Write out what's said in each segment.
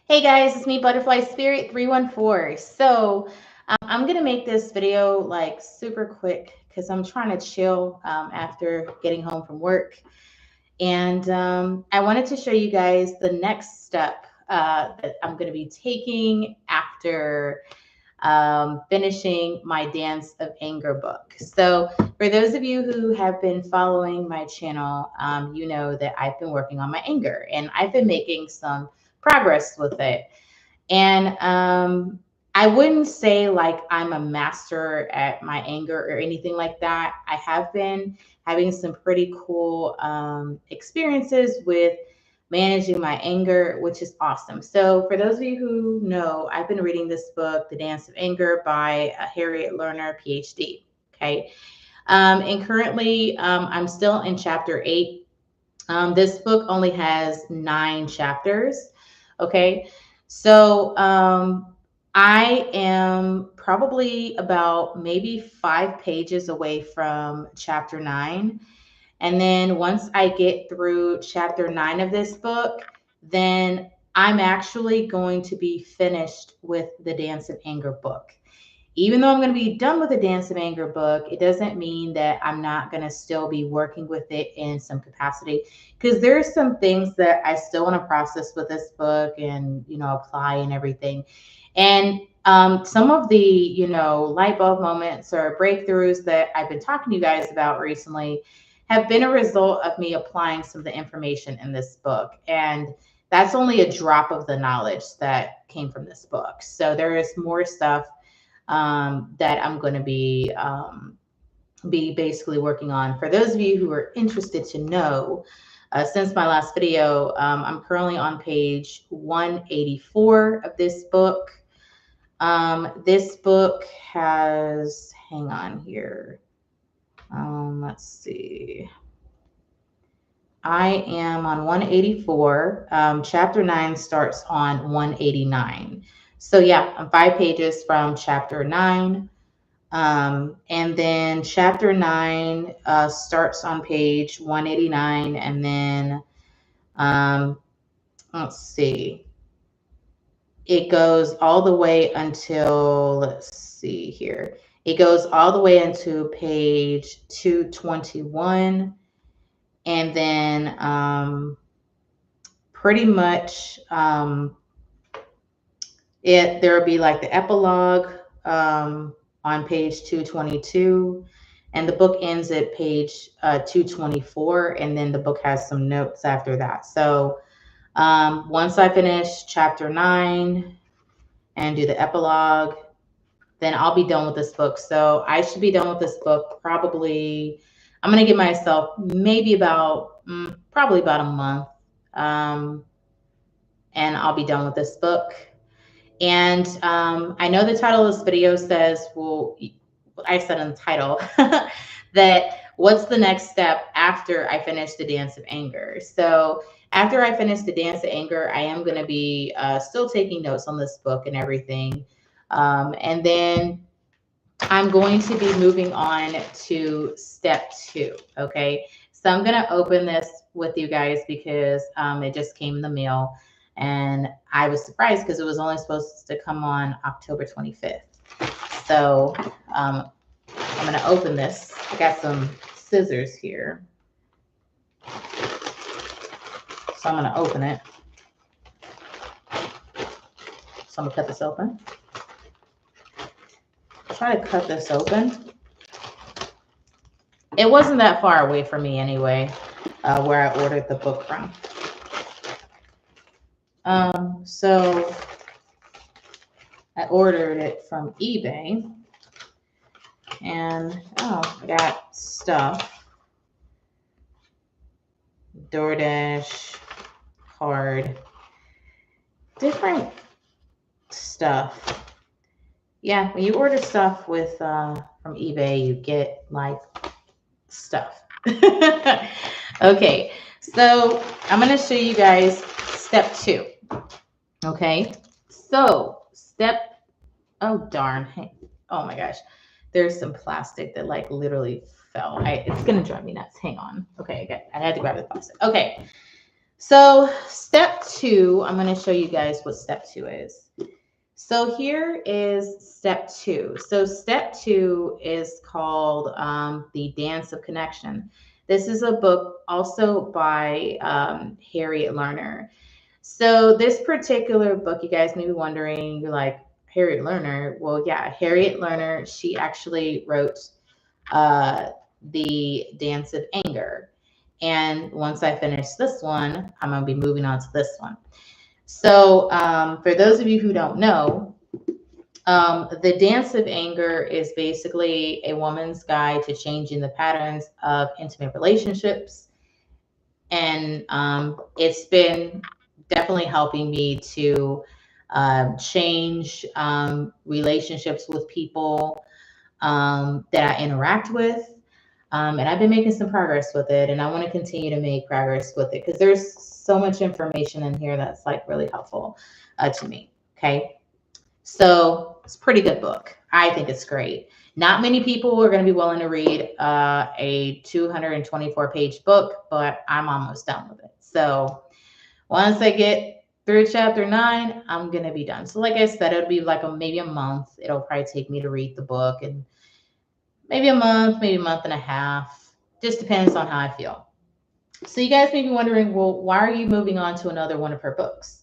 Hey guys, it's me, Butterfly Spirit 314. I'm gonna make this video like super quick because I'm trying to chill after getting home from work. And I wanted to show you guys the next step that I'm gonna be taking after finishing my Dance of Anger book. So, for those of you who have been following my channel, you know that I've been working on my anger and I've been making some progress with it. And I wouldn't say like I'm a master at my anger or anything like that. I have been having some pretty cool experiences with managing my anger, which is awesome. So, for those of you who know, I've been reading this book, The Dance of Anger by Harriet Lerner, PhD. Okay. And currently, I'm still in chapter 8. This book only has 9 chapters. Okay. So I am probably about maybe 5 pages away from chapter 9. And then once I get through chapter 9 of this book, then I'm actually going to be finished with the Dance of Anger book. Even though I'm going to be done with the Dance of Anger book, it doesn't mean that I'm not going to still be working with it in some capacity, because there's some things that I still want to process with this book and, apply and everything. And some of the, light bulb moments or breakthroughs that I've been talking to you guys about recently have been a result of me applying some of the information in this book. And that's only a drop of the knowledge that came from this book. So there is more stuff that I'm going to be basically working on. For those of you who are interested to know, since my last video, I'm currently on page 184 of this book. This book has, hang on here. Let's see. I am on 184. Chapter 9 starts on 189. So yeah, I'm 5 pages from chapter 9. And then chapter 9 starts on page 189. And then, let's see, it goes all the way until, let's see here, it goes all the way into page 221. And then pretty much there will be like the epilogue on page 222, and the book ends at page 224, and then the book has some notes after that. So once I finish chapter 9 and do the epilogue, then I'll be done with this book. So I should be done with this book probably, I'm going to give myself maybe about, probably about a month. And I'll be done with this book. And I know the title of this video says, well, I said in the title that what's the next step after I finish the Dance of Anger. So after I finish the Dance of Anger, I am going to be still taking notes on this book and everything. And then I'm going to be moving on to step 2. Okay. So I'm going to open this with you guys because it just came in the mail. And I was surprised because it was only supposed to come on October 25th. So I'm going to open this. I got some scissors here. So I'm going to open it. So I'm going to cut this open. Try to cut this open. It wasn't that far away from me anyway, where I ordered the book from. So I ordered it from eBay, and I got stuff. DoorDash, card, different stuff. Yeah, when you order stuff with from eBay, you get like stuff. Okay, so I'm going to show you guys step 2. Okay, so oh darn, hey, oh my gosh, there's some plastic that like literally fell. It's going to drive me nuts. Hang on. Okay, I had to grab the plastic. Okay, So step 2, I'm going to show you guys what step 2 is. So here is step 2. So step 2 is called The Dance of Connection. This is a book also by Harriet Lerner. So this particular book, you guys may be wondering, you're like, Harriet Lerner? Well, yeah, Harriet Lerner, she actually wrote uh, The Dance of Anger. And once I finish this one, I'm going to be moving on to this one. So for those of you who don't know, The Dance of Anger is basically a woman's guide to changing the patterns of intimate relationships. And it's been definitely helping me to change relationships with people that I interact with. And I've been making some progress with it, and I want to continue to make progress with it because there's so much information in here that's like really helpful to me. Okay. So it's a pretty good book. I think it's great. Not many people are going to be willing to read a 224-page book, but I'm almost done with it. So once I get through chapter 9, I'm going to be done. So like I said, it'll be like maybe a month. It'll probably take me to read the book, and maybe a month, maybe a month and a half. Just depends on how I feel. So you guys may be wondering, well, why are you moving on to another one of her books?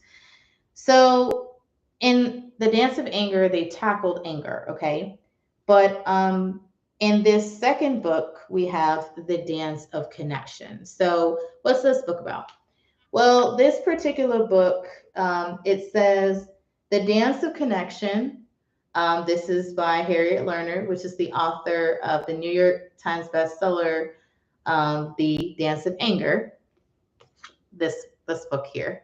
So in The Dance of Anger, they tackled anger, okay? But in this second book, we have The Dance of Connection. So what's this book about? Well, this particular book, it says The Dance of Connection. This is by Harriet Lerner, which is the author of the New York Times bestseller, The Dance of Anger. This book here.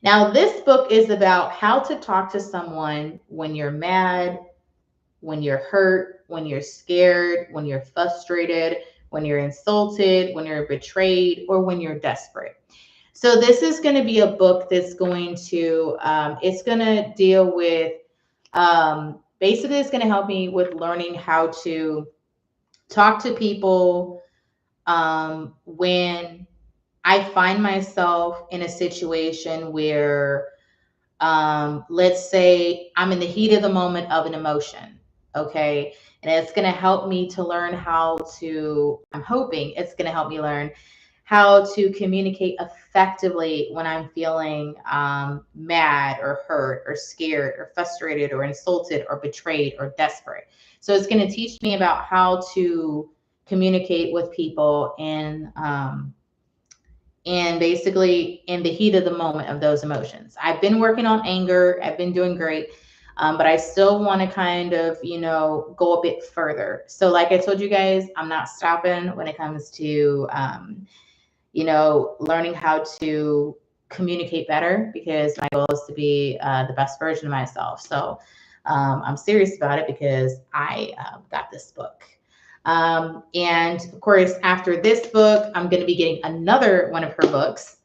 Now, this book is about how to talk to someone when you're mad, when you're hurt, when you're scared, when you're frustrated, when you're insulted, when you're betrayed, or when you're desperate. So this is going to be a book that's going to, it's going to deal with, basically it's going to help me with learning how to talk to people when I find myself in a situation where, let's say I'm in the heat of the moment of an emotion, okay? And it's going to help me to learn how to, I'm hoping it's going to help me learn how to communicate effectively when I'm feeling mad or hurt or scared or frustrated or insulted or betrayed or desperate. So it's going to teach me about how to communicate with people and basically in the heat of the moment of those emotions. I've been working on anger. I've been doing great. But I still want to kind of, go a bit further. So like I told you guys, I'm not stopping when it comes to, learning how to communicate better because my goal is to be the best version of myself. So I'm serious about it because I got this book. And of course, after this book, I'm going to be getting another one of her books.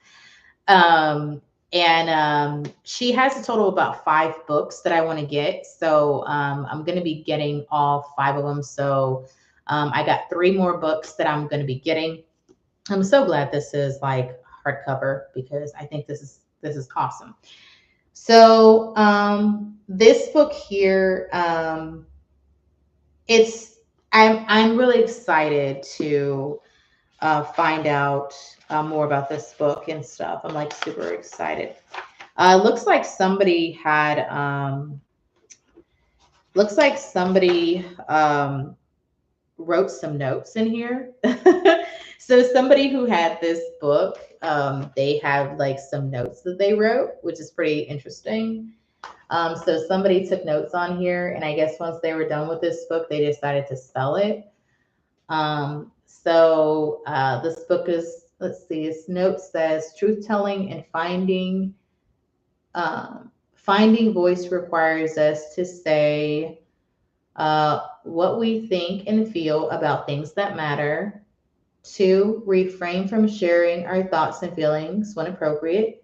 She has a total of about 5 books that I want to get. So I'm going to be getting all 5 of them. So I got 3 more books that I'm going to be getting. I'm so glad this is like hardcover because I think this is awesome. So this book here, I'm really excited to find out more about this book and stuff. I'm like super excited. Looks like somebody had wrote some notes in here. So somebody who had this book, they have like some notes that they wrote, which is pretty interesting. So somebody took notes on here, and I guess once they were done with this book, they decided to sell it. This book is, let's see, its note says, truth telling and finding voice requires us to say what we think and feel about things that matter. 2, refrain from sharing our thoughts and feelings when appropriate.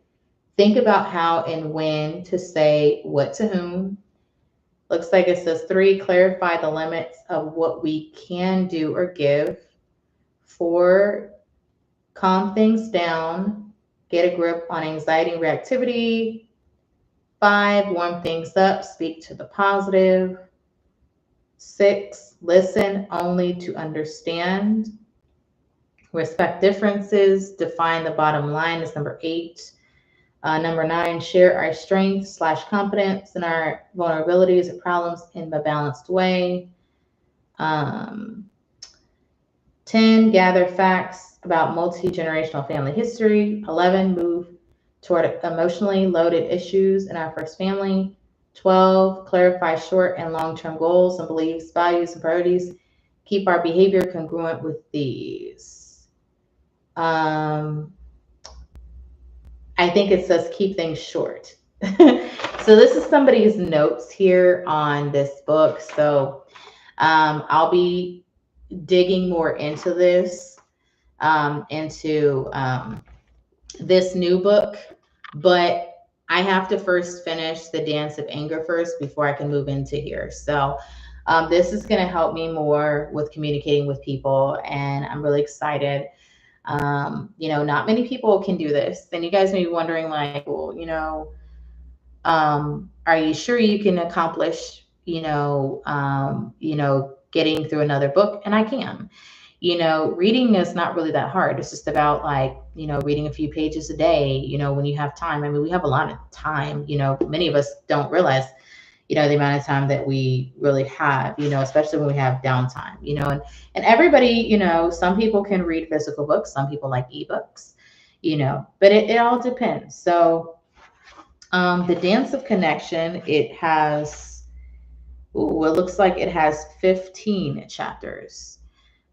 Think about how and when to say what to whom. Looks like it says 3, clarify the limits of what we can do or give. 4, calm things down, get a grip on anxiety and reactivity. 5, warm things up, speak to the positive. 6, listen only to understand. Respect differences, define the bottom line is number 8. Number 9, share our strengths / confidence and our vulnerabilities and problems in a balanced way. 10, gather facts about multi-generational family history. 11, move toward emotionally loaded issues in our first family. 12, clarify short and long-term goals and beliefs, values, and priorities. Keep our behavior congruent with these. I think it says keep things short. So this is somebody's notes here on this book. So I'll be digging more into this, this new book, but I have to first finish The Dance of Anger first before I can move into here. So this is going to help me more with communicating with people, and I'm really excited. Not many people can do this. And you guys may be wondering, like, well, are you sure you can accomplish, getting through another book? And I can. Reading is not really that hard. It's just about reading a few pages a day, when you have time. I mean, we have a lot of time, many of us don't realize, the amount of time that we really have, especially when we have downtime, and everybody, some people can read physical books, some people like ebooks, but it all depends. So The Dance of Connection, it looks like it has 15 chapters.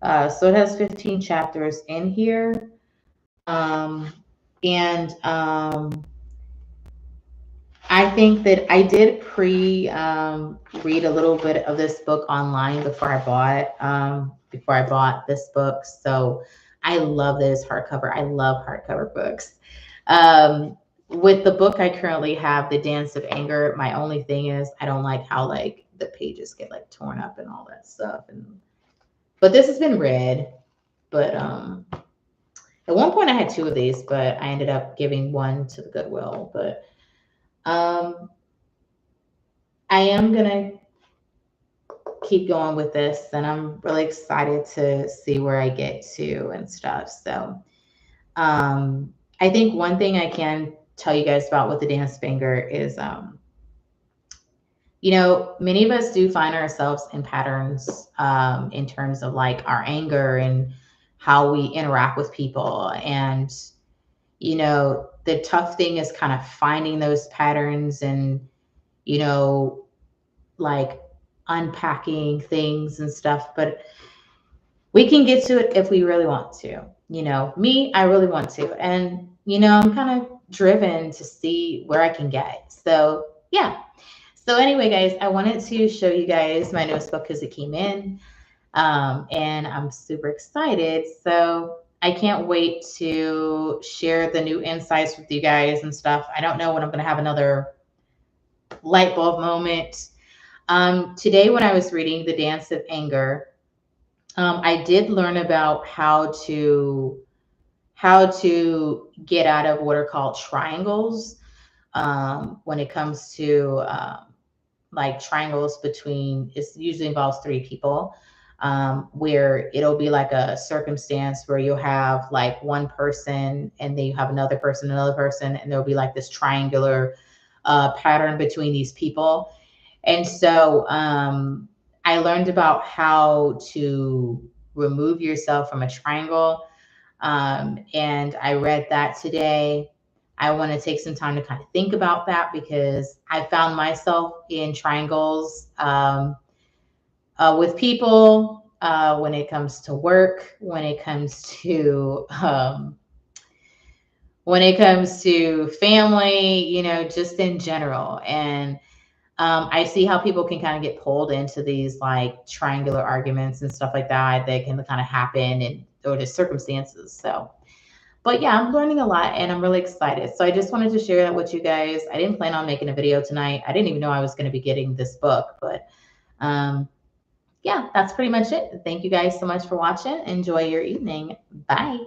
So it has 15 chapters in here. I think that I did read a little bit of this book online before I bought this book. So I love this hardcover. I love hardcover books. With the book I currently have, The Dance of Anger, my only thing is I don't like how the pages get torn up and all that stuff. But this has been read. But at one point I had 2 of these, but I ended up giving one to the Goodwill. But I am gonna keep going with this, and I'm really excited to see where I get to and stuff. So I think one thing I can tell you guys about with The Dance of Anger is many of us do find ourselves in patterns in terms of our anger and how we interact with people. And, the tough thing is kind of finding those patterns and, unpacking things and stuff. But we can get to it if we really want to. Me, I really want to. And, I'm kind of driven to see where I can get. So, yeah. So anyway, guys, I wanted to show you guys my newest book because it came in, and I'm super excited. So I can't wait to share the new insights with you guys and stuff. I don't know when I'm going to have another light bulb moment. Today, when I was reading The Dance of Anger, I did learn about how to get out of what are called triangles when it comes to triangles between, it usually involves 3 people, where it'll be like a circumstance where you'll have one person and then you have another person, and there'll be this triangular pattern between these people. And so I learned about how to remove yourself from a triangle. And I read that today. I want to take some time to kind of think about that because I found myself in triangles with people, when it comes to work, when it comes to family, just in general. And I see how people can kind of get pulled into these triangular arguments and stuff like that can kind of happen or the circumstances. So, but yeah, I'm learning a lot and I'm really excited. So I just wanted to share that with you guys. I didn't plan on making a video tonight. I didn't even know I was going to be getting this book, but yeah, that's pretty much it. Thank you guys so much for watching. Enjoy your evening. Bye.